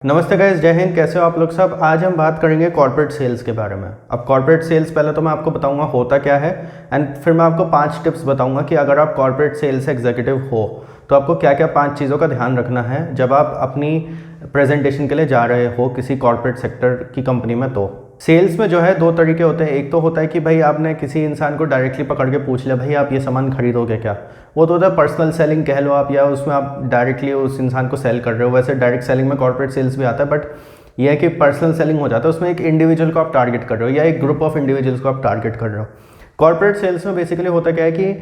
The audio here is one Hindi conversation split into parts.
नमस्ते गाइस, जय हिंद। कैसे हो आप लोग सब। आज हम बात करेंगे कॉर्पोरेट सेल्स के बारे में। अब कॉर्पोरेट सेल्स पहले तो मैं आपको बताऊंगा होता क्या है, एंड फिर मैं आपको 5 टिप्स बताऊंगा कि अगर आप कॉर्पोरेट सेल्स एग्जीक्यूटिव हो तो आपको क्या क्या 5 चीज़ों का ध्यान रखना है जब आप अपनी प्रेजेंटेशन के लिए जा रहे हो किसी कॉर्पोरेट सेक्टर की कंपनी में। तो सेल्स में जो है 2 तरीके होते हैं। एक तो होता है कि भाई आपने किसी इंसान को डायरेक्टली पकड़ के पूछ लिया, भाई आप ये सामान खरीदोगे क्या। वो तो होता है पर्सनल सेलिंग कह लो आप, या उसमें आप डायरेक्टली उस इंसान को सेल कर रहे हो। वैसे डायरेक्ट सेलिंग में कॉर्पोरेट सेल्स भी आता है, बट यह है कि पर्सनल सेलिंग हो जाता है, उसमें एक इंडिविजुअल को आप टारगेट कर रहे हो या एक ग्रुप ऑफ इंडिविजुअल्स को आप टारगेट कर रहे हो। कॉर्पोरेट सेल्स में बेसिकली होता क्या है कि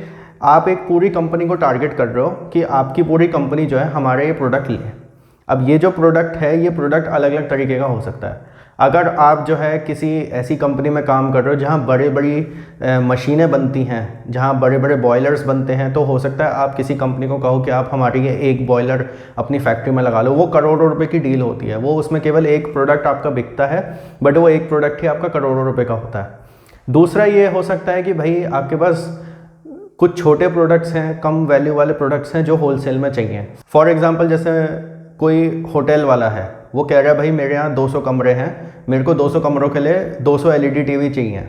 आप एक पूरी कंपनी को टारगेट कर रहे हो कि आपकी पूरी कंपनी जो है हमारे ये प्रोडक्ट ले। अब ये जो प्रोडक्ट है, ये प्रोडक्ट अलग अलग तरीके का हो सकता है। अगर आप जो है किसी ऐसी कंपनी में काम कर रहे हो जहाँ बड़ी बड़ी मशीनें बनती हैं, जहाँ बड़े बड़े बॉयलर्स बनते हैं, तो हो सकता है आप किसी कंपनी को कहो कि आप हमारी ये एक बॉयलर अपनी फैक्ट्री में लगा लो। वो करोड़ों रुपए की डील होती है, वो उसमें केवल एक प्रोडक्ट आपका बिकता है, बट वो एक प्रोडक्ट ही आपका करोड़ों रुपये का होता है। दूसरा ये हो सकता है कि भाई आपके पास कुछ छोटे प्रोडक्ट्स हैं, कम वैल्यू वाले प्रोडक्ट्स हैं जो होलसेल में चाहिए। फॉर एग्जांपल जैसे कोई होटल वाला है, वो कह रहा है भाई मेरे यहाँ 200 कमरे हैं, मेरे को 200 कमरों के लिए 200 एलईडी टीवी चाहिए।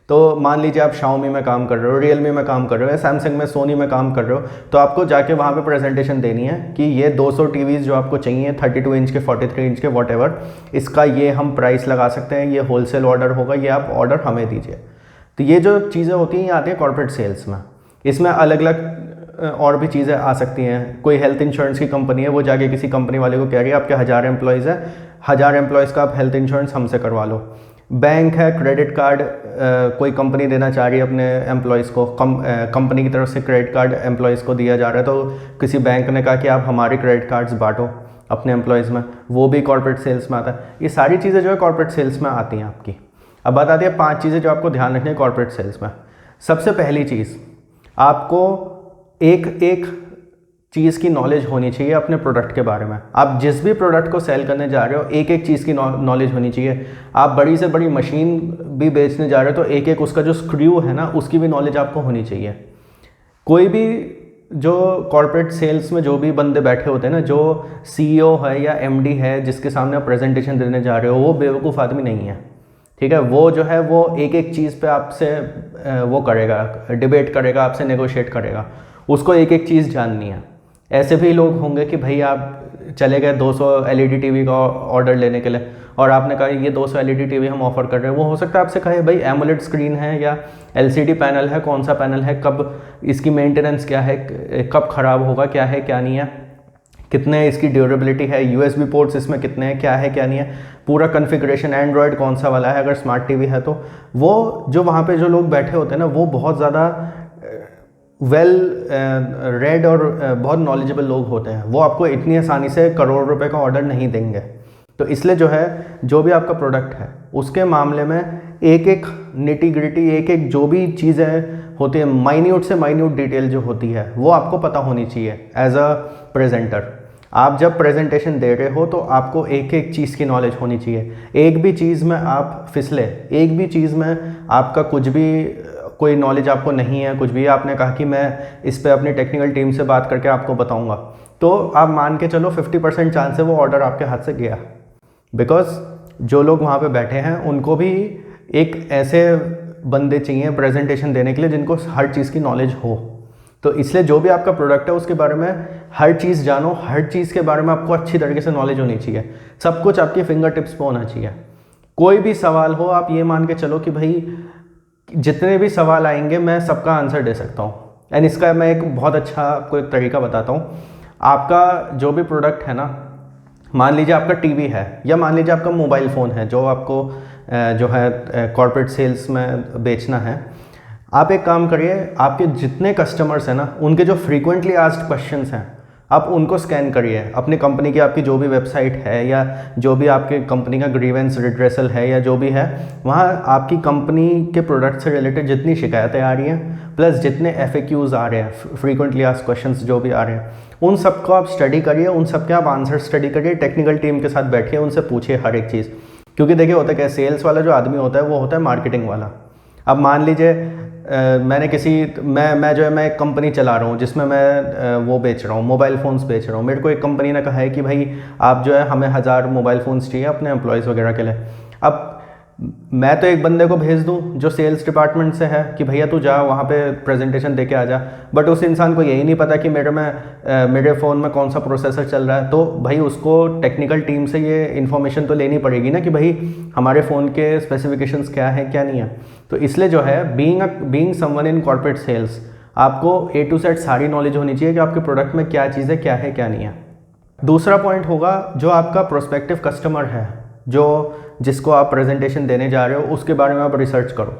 तो मान लीजिए आप शाओमी में काम कर रहे हो, रियलमी में काम कर रहे हो, या सैमसंग में, सोनी में काम कर रहे हो, तो आपको जाके वहाँ पे प्रेजेंटेशन देनी है कि ये 200 टीवीज़ जो आपको चाहिए 32 इंच के, 43 इंच के, वॉटेवर, इसका ये हम प्राइस लगा सकते हैं, ये होलसेल ऑर्डर होगा, ये आप ऑर्डर हमें दीजिए। तो ये जो चीज़ें होती हैं ये आती हैं कॉर्पोरेट सेल्स में। इसमें अलग अलग और भी चीज़ें आ सकती हैं। कोई हेल्थ इंश्योरेंस की कंपनी है, वो जाके किसी कंपनी वाले को कह रही है आपके 1000 एम्प्लॉयज़ हैं, 1000 एम्प्लॉयज़ का आप हेल्थ इंश्योरेंस हमसे करवा लो। बैंक है, क्रेडिट कार्ड कोई कंपनी देना चाह रही है अपने एम्प्लॉयज़ को, कंपनी की तरफ से क्रेडिट कार्ड एम्प्लॉयज़ को दिया जा रहा है, तो किसी बैंक ने कहा कि आप हमारे क्रेडिट कार्ड्स बांटो अपने एम्प्लॉयज़ में, वो भी कॉर्पोरेट सेल्स में आता है। ये सारी चीज़ें जो है कॉर्पोरेट सेल्स में आती हैं आपकी। अब बात आती है 5 चीज़ें जो आपको ध्यान रखनी है कॉर्पोरेट सेल्स में। सबसे पहली चीज़, आपको एक एक चीज़ की नॉलेज होनी चाहिए अपने प्रोडक्ट के बारे में। आप जिस भी प्रोडक्ट को सेल करने जा रहे हो, एक एक चीज़ की नॉलेज होनी चाहिए। आप बड़ी से बड़ी मशीन भी बेचने जा रहे हो तो एक एक उसका जो स्क्रू है ना, उसकी भी नॉलेज आपको होनी चाहिए। कोई भी जो कॉर्पोरेट सेल्स में जो भी बंदे बैठे होते हैं ना, जो सीईओ है या एमडी है जिसके सामने आप प्रेजेंटेशन देने जा रहे हो, वो बेवकूफ़ आदमी नहीं है, ठीक है। वो जो है वो एक एक चीज़ पे आपसे वो करेगा, डिबेट करेगा, आपसे नेगोशिएट करेगा, उसको एक एक चीज़ जाननी है। ऐसे भी लोग होंगे कि भाई आप चले गए 200 एलईडी टीवी का ऑर्डर लेने के लिए और आपने कहा ये 200 एलईडी टीवी हम ऑफर कर रहे हैं। वो हो सकता है आपसे कहे भाई एमोलेड स्क्रीन है या एलसीडी पैनल है, कौन सा पैनल है, कब इसकी मेंटेनेंस क्या है, कब ख़राब होगा, क्या है क्या नहीं है, कितने इसकी ड्यूरेबिलिटी है, यूएसबी पोर्ट्स इसमें कितने हैं, क्या है क्या नहीं है, पूरा कॉन्फ़िगरेशन, एंड्रॉयड कौन सा वाला है, अगर स्मार्ट टीवी है तो। वो जो वहाँ पे जो लोग बैठे होते हैं ना, वो बहुत ज़्यादा वेल रेड और बहुत नॉलेजेबल लोग होते हैं। वो आपको इतनी आसानी से करोड़ रुपए का ऑर्डर नहीं देंगे। तो इसलिए जो है, जो भी आपका प्रोडक्ट है उसके मामले में एक एक निटी ग्रिटी, एक एक जो भी चीज़ें होती है, माइन्यूट से माइन्यूट डिटेल जो होती है, वो आपको पता होनी चाहिए एज अ प्रेजेंटर। आप जब प्रेजेंटेशन दे रहे हो तो आपको एक एक चीज़ की नॉलेज होनी चाहिए। एक भी चीज़ में आप फिसले, एक भी चीज़ में आपका कुछ भी कोई नॉलेज आपको नहीं है, कुछ भी आपने कहा कि मैं इस पे अपनी टेक्निकल टीम से बात करके आपको बताऊंगा, तो आप मान के चलो 50% चांस है वो ऑर्डर आपके हाथ से गया। बिकॉज जो लोग वहाँ पे बैठे हैं उनको भी एक ऐसे बंदे चाहिए प्रेजेंटेशन देने के लिए जिनको हर चीज़ की नॉलेज हो। तो इसलिए जो भी आपका प्रोडक्ट है उसके बारे में हर चीज़ जानो, हर चीज़ के बारे में आपको अच्छी तरीके से नॉलेज होनी चाहिए। सब कुछ आपकी फिंगर टिप्स पे होना चाहिए। कोई भी सवाल हो, आप ये मान के चलो कि भाई जितने भी सवाल आएंगे मैं सबका आंसर दे सकता हूँ। एंड इसका मैं एक बहुत अच्छा आपको एक तरीका बताता हूँ। आपका जो भी प्रोडक्ट है ना, मान लीजिए आपका टीवी है या मान लीजिए आपका मोबाइल फ़ोन है जो आपको जो है कॉर्पोरेट सेल्स में बेचना है। आप एक काम करिए, आपके जितने कस्टमर्स हैं ना, उनके जो फ्रीक्वेंटली आस्क्ड क्वेश्चंस हैं, आप उनको स्कैन करिए। अपनी कंपनी की आपकी जो भी वेबसाइट है या जो भी आपके कंपनी का ग्रीवेंस रिड्रेसल है या जो भी है, वहाँ आपकी कंपनी के प्रोडक्ट से रिलेटेड जितनी शिकायतें आ रही हैं, प्लस जितने FAQs आ रहे हैं, फ्रीक्वेंटली आस्क्ड क्वेश्चंस जो भी आ रहे हैं, उन सबको आप स्टडी करिए, उन सबके आप आंसर स्टडी करिए, टेक्निकल टीम के साथ बैठिए, उनसे पूछिए हर एक चीज़। क्योंकि देखिए होता क्या है, सेल्स वाला जो आदमी होता है वो होता है मार्केटिंग वाला। अब मान लीजिए मैं जो है मैं एक कंपनी चला रहा हूँ जिसमें मैं वो बेच रहा हूँ, मोबाइल फ़ोन्स बेच रहा हूँ। मेरे को एक कंपनी ने कहा है कि भाई आप जो है हमें 1000 मोबाइल फ़ोन्स चाहिए अपने एम्प्लॉयज़ वगैरह के लिए। अब मैं तो एक बंदे को भेज दूँ जो सेल्स डिपार्टमेंट से है कि भैया तू जा वहाँ पे प्रेजेंटेशन दे के आ जा, बट उस इंसान को यही नहीं पता कि मेरे फ़ोन में कौन सा प्रोसेसर चल रहा है। तो भाई उसको टेक्निकल टीम से ये इन्फॉर्मेशन तो लेनी पड़ेगी ना कि भाई हमारे फ़ोन के स्पेसिफिकेशंस क्या है क्या नहीं है। तो इसलिए जो है being someone in corporate sales, आपको A to Z सारी नॉलेज होनी चाहिए कि आपके प्रोडक्ट में क्या चीज़ है क्या नहीं है। दूसरा पॉइंट होगा जो आपका प्रोस्पेक्टिव कस्टमर है, जिसको आप प्रेजेंटेशन देने जा रहे हो, उसके बारे में आप रिसर्च करो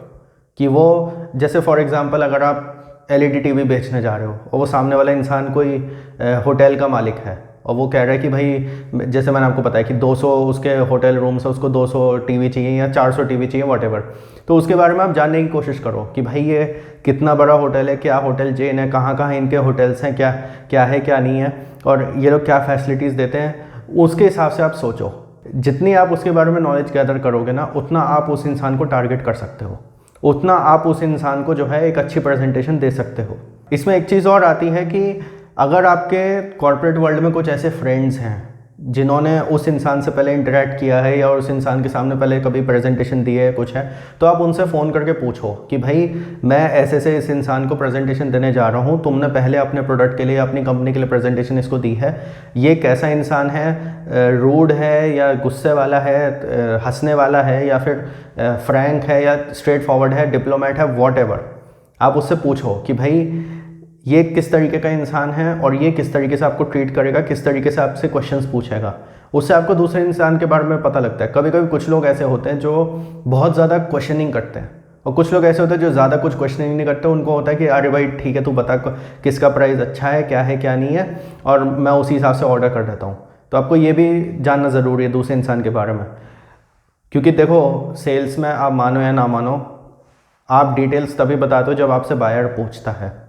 कि वो, जैसे फॉर एग्जांपल अगर आप LED टीवी बेचने जा रहे हो और वो सामने वाला इंसान कोई होटल का मालिक है और वो कह रहा है कि भाई, जैसे मैंने आपको बताया कि 200 उसके होटल रूम्स है, उसको 200 टीवी चाहिए या 400 टीवी चाहिए वॉटेवर, तो उसके बारे में आप जानने की कोशिश करो कि भाई ये कितना बड़ा होटल है, क्या होटल चेन है, कहाँ इनके होटल्स हैं, क्या है क्या नहीं है, और ये लोग क्या फैसिलिटीज़ देते हैं। उसके हिसाब से आप सोचो। जितनी आप उसके बारे में नॉलेज गैदर करोगे ना, उतना आप उस इंसान को टारगेट कर सकते हो, उतना आप उस इंसान को जो है एक अच्छी प्रेजेंटेशन दे सकते हो। इसमें एक चीज़ और आती है कि अगर आपके कॉर्पोरेट वर्ल्ड में कुछ ऐसे फ्रेंड्स हैं जिन्होंने उस इंसान से पहले इंटरेक्ट किया है या उस इंसान के सामने पहले कभी प्रेजेंटेशन दी है कुछ है, तो आप उनसे फ़ोन करके पूछो कि भाई मैं ऐसे से इस इंसान को प्रेजेंटेशन देने जा रहा हूँ, तुमने पहले अपने प्रोडक्ट के लिए अपनी कंपनी के लिए प्रेजेंटेशन इसको दी है, ये कैसा इंसान है, रूड है या गुस्से वाला है, हंसने वाला है या फिर फ्रैंक है या स्ट्रेट फॉरवर्ड है, डिप्लोमेट है, वॉटएवर। आप उससे पूछो कि भाई ये किस तरीके का इंसान है और ये किस तरीके से आपको ट्रीट करेगा, किस तरीके से आपसे क्वेश्चंस पूछेगा। उससे आपको दूसरे इंसान के बारे में पता लगता है। कभी कभी कुछ लोग ऐसे होते हैं जो बहुत ज़्यादा क्वेश्चनिंग करते हैं और कुछ लोग ऐसे होते हैं जो ज़्यादा कुछ क्वेश्चनिंग नहीं करते। उनको होता है कि अरे भाई ठीक है, तू बता किसका प्राइस अच्छा है, क्या नहीं है, और मैं उसी हिसाब से ऑर्डर कर देता हूँ। तो आपको ये भी जानना ज़रूरी है दूसरे इंसान के बारे में, क्योंकि देखो सेल्स में आप मानो या ना मानो, आप डिटेल्स तभी बताते हो जब आपसे बायर पूछता है।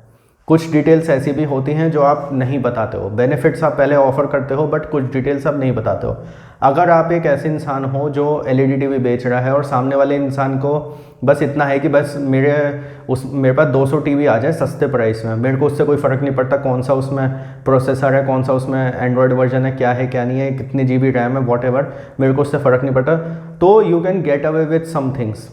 कुछ डिटेल्स ऐसी भी होती हैं जो आप नहीं बताते हो। बेनिफिट्स आप पहले ऑफर करते हो बट कुछ डिटेल्स आप नहीं बताते हो। अगर आप एक ऐसे इंसान हो जो LED टीवी बेच रहा है और सामने वाले इंसान को बस इतना है कि बस मेरे पास 200 टीवी आ जाए सस्ते प्राइस में, मेरे को उससे कोई फ़र्क नहीं पड़ता कौन सा उसमें प्रोसेसर है, कौन सा उसमें एंड्रॉयड वर्जन है, क्या नहीं है, कितनी GB रैम है, वॉटएवर, मेरे को उससे फ़र्क नहीं पड़ता, तो you can get away with some things.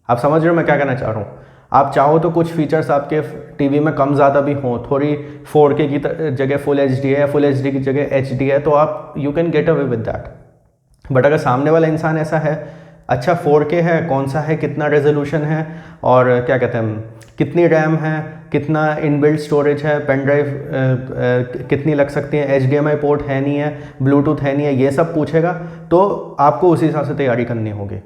आप समझ रहे हो मैं क्या कहना चाह रहा हूँ। आप चाहो तो कुछ फीचर्स आपके टीवी में कम ज़्यादा भी हों, थोड़ी 4K की जगह फुल HD है या फुल HD की जगह HD है, तो आप you can get away with that. But अगर सामने वाला इंसान ऐसा है, अच्छा 4K है, कौन सा है, कितना रेजोल्यूशन है, और क्या कहते हैं, कितनी रैम है, कितना इनबिल्ट स्टोरेज है, पेन ड्राइव कितनी लग सकती है, HDMI पोर्ट है नहीं है, ब्लूटूथ है नहीं है, ये सब पूछेगा, तो आपको उसी हिसाब से तैयारी करनी होगी।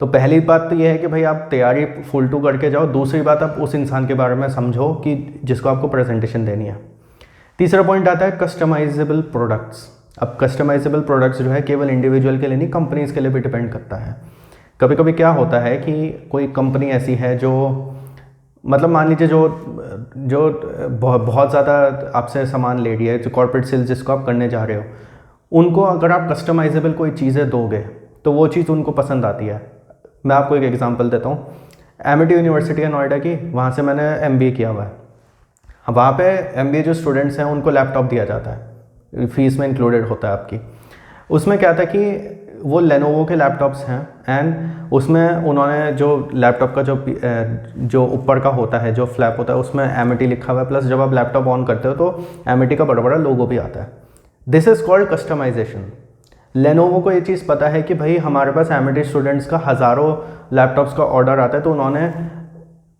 तो पहली बात तो ये है कि भाई आप तैयारी फुल टू करके जाओ। दूसरी बात, आप उस इंसान के बारे में समझो कि जिसको आपको प्रेजेंटेशन देनी है। तीसरा पॉइंट आता है कस्टमाइजेबल प्रोडक्ट्स। अब कस्टमाइजेबल प्रोडक्ट्स जो है केवल इंडिविजुअल के लिए नहीं, कंपनीज़ के लिए भी डिपेंड करता है। कभी कभी क्या होता है कि कोई कंपनी ऐसी है जो, मतलब मान लीजिए जो बहुत ज़्यादा आपसे सामान ले रही है, जो कॉर्पोरेट सेल्स जिसको आप करने जा रहे हो, उनको अगर आप कस्टमाइजेबल कोई चीज़ें दोगे तो वो चीज़ उनको पसंद आती है। मैं आपको एक एग्जांपल देता हूँ। एमिटी यूनिवर्सिटी है नोएडा की, वहाँ से मैंने MBA किया हुआ है। वहाँ पे MBA जो स्टूडेंट्स हैं उनको लैपटॉप दिया जाता है, फीस में इंक्लूडेड होता है आपकी। उसमें क्या था कि वो लेनोवो के लैपटॉप्स हैं, एंड उसमें उन्होंने जो लैपटॉप का जो ऊपर का होता है, जो फ्लैप होता है, उसमें एमिटी लिखा हुआ है, प्लस जब आप लैपटॉप ऑन करते हो तो एमिटी का बड़ा बड़ा लोगो भी आता है। This is called customisation. Lenovo को ये चीज़ पता है कि भाई हमारे पास एमिटी स्टूडेंट्स का हज़ारों लैपटॉप्स का ऑर्डर आता है, तो उन्होंने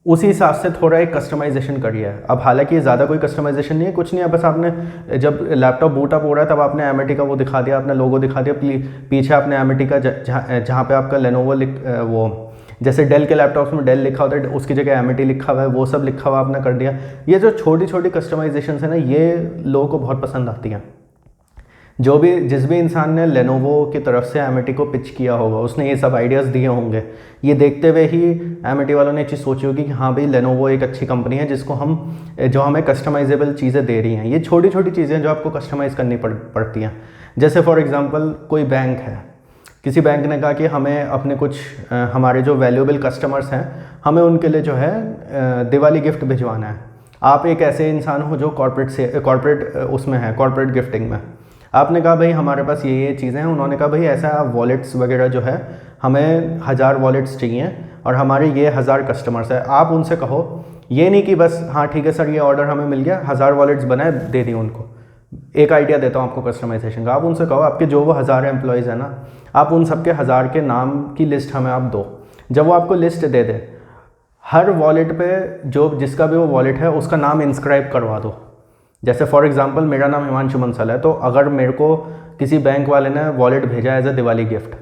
उसी हिसाब से थोड़ा एक कस्टमाइजेशन करी है। अब हालांकि ये ज़्यादा कोई कस्टमाइजेशन नहीं है, कुछ नहीं है, बस आपने जब लैपटॉप बूट अप हो रहा है तब आपने एमिटी का वो दिखा दिया, आपने लोगो दिखा दिया, पीछे आपने एमिटी का जहाँ पे आपका लेनोवो वो जैसे डेल के लैपटॉप्स में डेल लिखा होता है उसकी जगह एमिटी लिखा हुआ है, वो सब लिखा हुआ आपने कर दिया। ये जो छोटी छोटी कस्टमाइजेशन है ना, ये लोगों को बहुत पसंद आती हैं। जिस भी इंसान ने लेनोवो की तरफ से एमिटी को पिच किया होगा, उसने ये सब आइडियाज़ दिए होंगे, ये देखते हुए ही एमिटी वालों ने ये चीज़ सोची होगी कि हाँ भाई लेनोवो एक अच्छी कंपनी है जो हमें कस्टमाइजेबल चीज़ें दे रही हैं। ये छोटी छोटी चीज़ें जो आपको कस्टमाइज़ करनी पड़ती हैं। जैसे फॉर एग्जांपल कोई बैंक है, किसी बैंक ने कहा कि हमें अपने कुछ हमारे जो वैल्यूएबल कस्टमर्स हैं हमें उनके लिए जो है दिवाली गिफ्ट भिजवाना है। आप एक ऐसे इंसान हो जो कॉर्पोरेट उसमें है, कॉर्पोरेट गिफ्टिंग में। आपने कहा भाई हमारे पास ये चीज़ें हैं। उन्होंने कहा भाई ऐसा आप वॉलेट्स वगैरह जो है हमें 1000 वॉलेट्स चाहिए और हमारे ये 1000 कस्टमर्स हैं। आप उनसे कहो, ये नहीं कि बस हाँ ठीक है सर ये ऑर्डर हमें मिल गया, 1000 वॉलेट्स बनाए दे दिए उनको। एक आइडिया देता हूँ आपको कस्टमाइजेशन का। आप उनसे कहो आपके जो वो 1000 एम्प्लॉयज़ हैं ना, आप उन सबके 1000 के नाम की लिस्ट हमें आप दो। जब वो आपको लिस्ट दे दे, हर वॉलेट पे जो जिसका भी वो वॉलेट है उसका नाम इंस्क्राइब करवा दो। जैसे फॉर एग्जांपल मेरा नाम हिमांशु बंसल है, तो अगर मेरे को किसी बैंक वाले ने वॉलेट भेजा एज अ दिवाली गिफ्ट,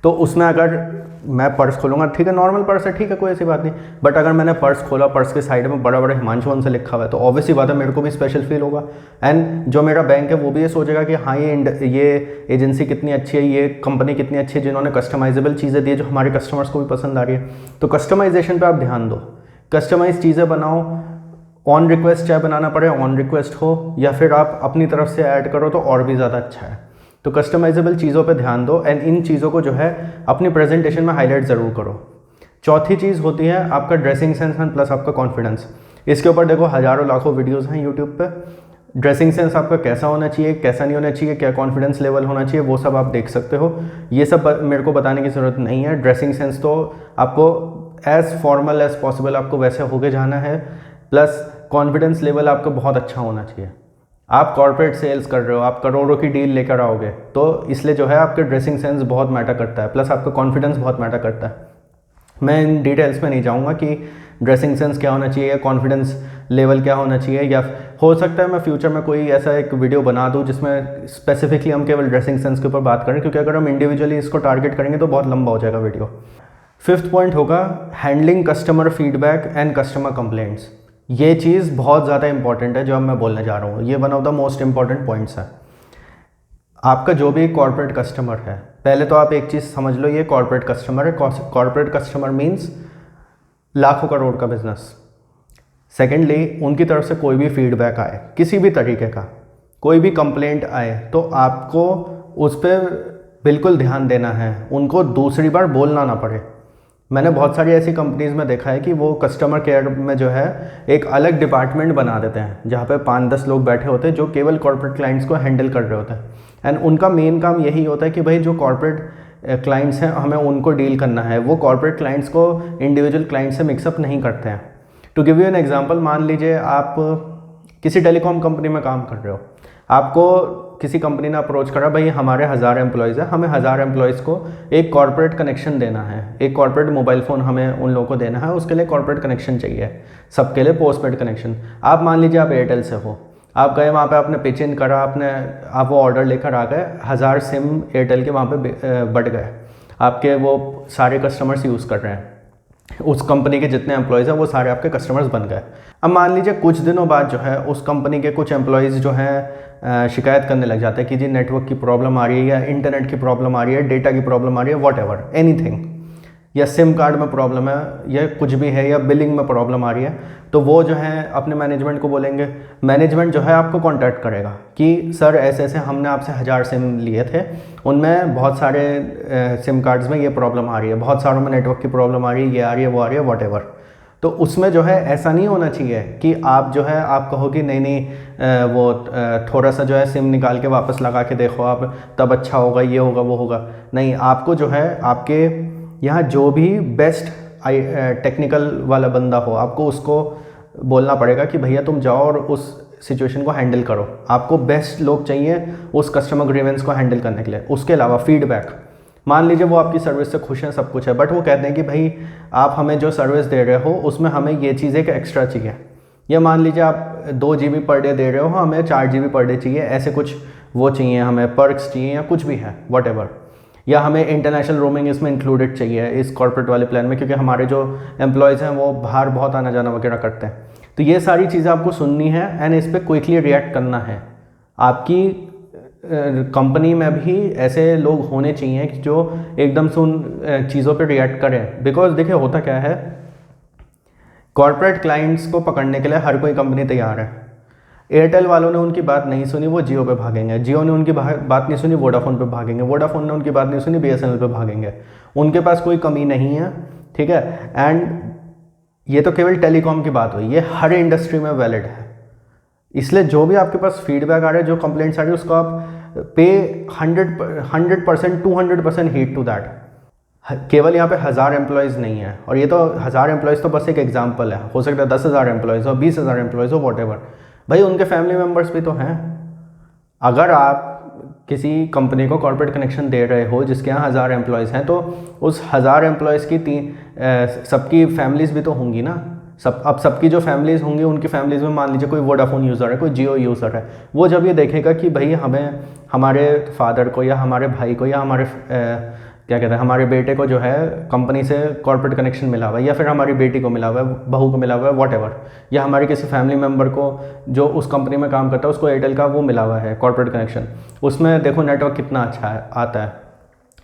तो उसमें अगर मैं पर्स खोलूँगा, ठीक है नॉर्मल पर्स है, ठीक है कोई ऐसी बात नहीं, बट अगर मैंने पर्स खोला, पर्स के साइड में बड़ा बड़ा हिमांशु बंसल लिखा हुआ है, तो ऑब्वियसली बात है मेरे को भी स्पेशल फील होगा। एंड जो मेरा बैंक है वो भी ये सोचेगा कि हाँ ये एजेंसी कितनी अच्छी है, ये कंपनी कितनी अच्छी है जिन्होंने कस्टमाइजेबल चीज़ें दी है जो हमारे कस्टमर्स को भी पसंद आ रही है। तो कस्टमाइजेशन पर आप ध्यान दो, कस्टमाइज चीज़ें बनाओ। ऑन रिक्वेस्ट चाहे बनाना पड़े, ऑन रिक्वेस्ट हो या फिर आप अपनी तरफ से ऐड करो तो और भी ज़्यादा अच्छा है। तो कस्टमाइजेबल चीज़ों पे ध्यान दो एंड इन चीज़ों को जो है अपनी प्रेजेंटेशन में हाईलाइट ज़रूर करो। चौथी चीज़ होती है आपका ड्रेसिंग सेंस एंड प्लस आपका कॉन्फिडेंस। इसके ऊपर देखो हज़ारों लाखों वीडियोस हैं यूट्यूब पे। ड्रेसिंग सेंस आपका कैसा होना चाहिए, कैसा नहीं होना चाहिए, क्या कॉन्फिडेंस लेवल होना चाहिए, वो सब आप देख सकते हो। ये सब मेरे को बताने की ज़रूरत नहीं है। ड्रेसिंग सेंस तो आपको एज़ फॉर्मल एज़ पॉसिबल आपको वैसे होके जाना है, प्लस कॉन्फिडेंस लेवल आपका बहुत अच्छा होना चाहिए। आप कॉर्पोरेट सेल्स कर रहे हो, आप करोड़ों की डील लेकर आओगे, तो इसलिए जो है आपके ड्रेसिंग सेंस बहुत मैटर करता है, प्लस आपका कॉन्फिडेंस बहुत मैटर करता है। मैं इन डिटेल्स में नहीं जाऊंगा कि ड्रेसिंग सेंस क्या होना चाहिए या कॉन्फिडेंस लेवल क्या होना चाहिए, या हो सकता है मैं फ्यूचर में कोई ऐसा एक वीडियो बना दूं जिसमें स्पेसिफिकली हम केवल ड्रेसिंग सेंस के ऊपर बात करें, क्योंकि अगर हम इंडिविजुअली इसको टारगेट करेंगे तो बहुत लंबा हो जाएगा वीडियो। 5th पॉइंट होगा handling customer feedback and customer complaints. ये चीज़ बहुत ज़्यादा इंपॉर्टेंट है जो अब मैं बोलने जा रहा हूँ। ये one of the most important points है। आपका जो भी कॉर्पोरेट कस्टमर है, पहले तो आप एक चीज़ समझ लो, ये कॉर्पोरेट कस्टमर है। कॉर्पोरेट कस्टमर मीन्स लाखों करोड़ का बिजनेस। सेकेंडली, उनकी तरफ से कोई भी फीडबैक आए, किसी भी तरीके का कोई भी कंप्लेंट आए, तो आपको उस पर बिल्कुल ध्यान देना है, उनको दूसरी बार बोलना ना पड़े। मैंने बहुत सारी ऐसी कंपनीज़ में देखा है कि वो कस्टमर केयर में जो है एक अलग डिपार्टमेंट बना देते हैं, जहाँ पे 5-10 लोग बैठे होते हैं जो केवल कॉर्पोरेट क्लाइंट्स को हैंडल कर रहे होते हैं। एंड उनका मेन काम यही होता है कि भाई जो कॉर्पोरेट क्लाइंट्स हैं हमें उनको डील करना है। वो कॉर्पोरेट क्लाइंट्स को इंडिविजुअल क्लाइंट से मिक्सअप नहीं करते हैं। To give you an example, मान लीजिए आप किसी टेलीकॉम कंपनी में काम कर रहे हो, आपको किसी कंपनी ने अप्रोच करा, भाई हमारे 1000 एम्प्लॉयज़ हैं, हमें 1000 एम्प्लॉयज़ को एक कॉर्पोरेट कनेक्शन देना है, एक कॉर्पोरेट मोबाइल फ़ोन हमें उन लोगों को देना है, उसके लिए कॉर्पोरेट कनेक्शन चाहिए, सबके लिए पोस्टपेड कनेक्शन। आप मान लीजिए आप एयरटेल से हो, आप गए वहाँ पे, आपने पिच इन करा, आप वो ऑर्डर लेकर आ गए, 1000 सिम एयरटेल के वहाँ पे बढ़ गए, आपके वो सारे कस्टमर्स यूज़ कर रहे हैं, उस कंपनी के जितने एम्प्लॉयज़ हैं वो सारे आपके कस्टमर्स बन गए। अब मान लीजिए कुछ दिनों बाद जो है उस कंपनी के कुछ एम्प्लॉयज़ जो हैं शिकायत करने लग जाते हैं कि जी नेटवर्क की प्रॉब्लम आ रही है, या इंटरनेट की प्रॉब्लम आ रही है, डेटा की प्रॉब्लम आ रही है, वॉट एवर एनीथिंग, या सिम कार्ड में प्रॉब्लम है, या कुछ भी है, या बिलिंग में प्रॉब्लम आ रही है, तो वो जो है अपने मैनेजमेंट को बोलेंगे। मैनेजमेंट जो है आपको कांटेक्ट करेगा कि सर ऐसे ऐसे हमने आपसे 1000 सिम लिए थे, उनमें बहुत सारे सिम कार्ड्स में ये प्रॉब्लम आ रही है, बहुत सारों में नेटवर्क की प्रॉब्लम आ रही है, ये आ रही है, वो आ रही है, वॉट एवर। तो उसमें जो है ऐसा नहीं होना चाहिए कि आप जो है आप कहो कि नहीं वो थोड़ा सा जो है सिम निकाल के वापस लगा के देखो आप, तब अच्छा होगा, ये होगा, वो होगा। नहीं, आपको जो है आपके यहाँ जो भी बेस्ट टेक्निकल वाला बंदा हो, आपको उसको बोलना पड़ेगा कि भैया तुम जाओ और उस सिचुएशन को हैंडल करो। आपको बेस्ट लोग चाहिए उस कस्टमर ग्रीवेंस को हैंडल करने के लिए। उसके अलावा फीडबैक, मान लीजिए वो आपकी सर्विस से खुश हैं, सब कुछ है, बट वो कहते हैं कि भाई आप हमें जो सर्विस दे रहे हो उसमें हमें ये चीज़ें एक एक्स्ट्रा चाहिए, या मान लीजिए आप 2 GB पर डे दे रहे हो, हमें 4 GB पर डे चाहिए, ऐसे कुछ वो चाहिए, हमें पर्क्स चाहिए, या कुछ भी है वॉट एवर, या हमें इंटरनेशनल रोमिंग इसमें इंक्लूडेड चाहिए इस कॉर्पोरेट वाले प्लान में, क्योंकि हमारे जो एम्प्लॉयज़ हैं वो बाहर बहुत आना जाना वगैरह करते हैं। तो ये सारी चीज़ें आपको सुननी है एंड इस पर क्विकली रिएक्ट करना है। आपकी कंपनी में भी ऐसे लोग होने चाहिए कि जो एकदम से उन चीज़ों पे रिएक्ट करें। बिकॉज देखिए होता क्या है, कॉर्पोरेट क्लाइंट्स को पकड़ने के लिए हर कोई कंपनी तैयार है, एयरटेल वालों ने उनकी बात नहीं सुनी, वो जियो पे भागेंगे। जियो ने उनकी बात नहीं सुनी, वोडाफोन पे भागेंगे। वोडाफोन ने उनकी बात नहीं सुनी, BSNL पे भागेंगे। उनके पास कोई कमी नहीं है, ठीक है। एंड ये तो केवल टेलीकॉम की बात हुई, ये हर इंडस्ट्री में वैलिड है। इसलिए जो भी आपके पास फीडबैक आ रहा है, जो कंप्लेंट्स आ रही है, उसको आप पे 100% 200% हीट टू दैट। केवल यहाँ पे 1000 एम्प्लॉयज़ नहीं है, और ये तो 1000 एम्प्लॉयज़ तो बस एक एग्जांपल है, हो सकता है 10,000 एम्प्लॉयज़ हो, 20,000 एम्प्लॉयज़ हो, वॉट एवर। भाई उनके फैमिली मेम्बर्स भी तो हैं। अगर आप किसी कंपनी को कॉर्पोरेट कनेक्शन दे रहे हो जिसके यहाँ 1000 एम्प्लॉयज़ हैं, तो उस 1000 एम्प्लॉयज़ की सबकी फैमिलीज़ भी तो होंगी ना। अब सबकी जो फैमिलीज़ होंगी, उनकी फैमिलीज़ में मान लीजिए कोई वोडाफोन यूज़र है, कोई जियो यूज़र है, वो जब ये देखेगा कि भाई हमें हमारे फादर को या हमारे भाई को या हमारे क्या कहते हैं, हमारे बेटे को जो है कंपनी से कॉर्पोरेट कनेक्शन मिला हुआ है, या फिर हमारी बेटी को मिला हुआ है, बहू को मिला हुआ है, वॉट एवर, या हमारे किसी फैमिली मेम्बर को जो उस कंपनी में काम करता है उसको एयरटेल का वो मिला हुआ है कॉर्पोरेट कनेक्शन। उसमें देखो नेटवर्क कितना अच्छा है, आता है,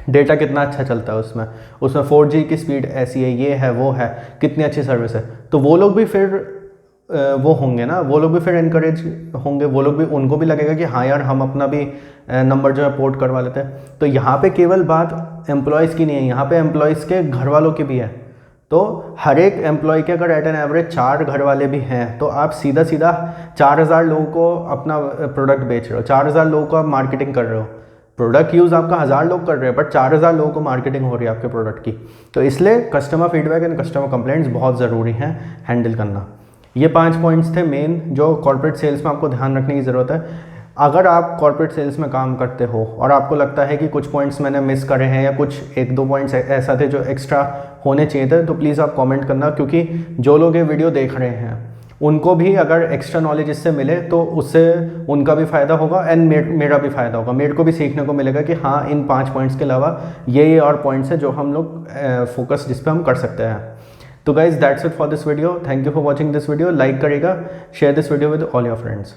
डेटा कितना अच्छा चलता है उसमें 4G की स्पीड ऐसी है, ये है वो है, कितनी अच्छी सर्विस है। तो वो लोग भी फिर वो होंगे ना, वो लोग भी फिर इनकरेज होंगे, वो लोग भी, उनको भी लगेगा कि हाँ यार हम अपना भी नंबर जो है पोर्ट करवा लेते हैं। तो यहाँ पे केवल बात एम्प्लॉयज़ की नहीं है, यहाँ पे एम्प्लॉयज़ के घर वालों की भी है। तो हर एक एम्प्लॉय के अगर एट एन एवरेज 4 घर वाले भी हैं, तो आप सीधा 4000 लोगों को अपना प्रोडक्ट बेच रहे हो, 4000 लोगों को आप मार्केटिंग कर रहे हो। प्रोडक्ट यूज़ आपका 1000 लोग कर रहे हैं, बट 4000 लोगों को मार्केटिंग हो रही है आपके प्रोडक्ट की। तो इसलिए customer feedback and customer complaints बहुत ज़रूरी हैं हैंडल करना। ये 5 पॉइंट्स थे मेन जो कॉर्पोरेट सेल्स में आपको ध्यान रखने की ज़रूरत है। अगर आप कॉर्पोरेट सेल्स में काम करते हो और आपको लगता है कि कुछ पॉइंट्स मैंने मिस करे हैं, या कुछ 1-2 पॉइंट्स ऐसा थे जो एक्स्ट्रा होने चाहिए थे, तो प्लीज़ आप कमेंट करना, क्योंकि जो लोग ये वीडियो देख रहे हैं उनको भी अगर एक्स्ट्रा नॉलेज इससे मिले तो उससे उनका भी फ़ायदा होगा एंड मेरा भी फ़ायदा होगा। मेरे को भी सीखने को मिलेगा कि हाँ, इन 5 पॉइंट्स के अलावा ये और पॉइंट्स हैं जो हम लोग फोकस जिस पे हम कर सकते हैं। तो guys that's it for this video. Thank you for watching this video. Like करिएगा, share this video with all your friends.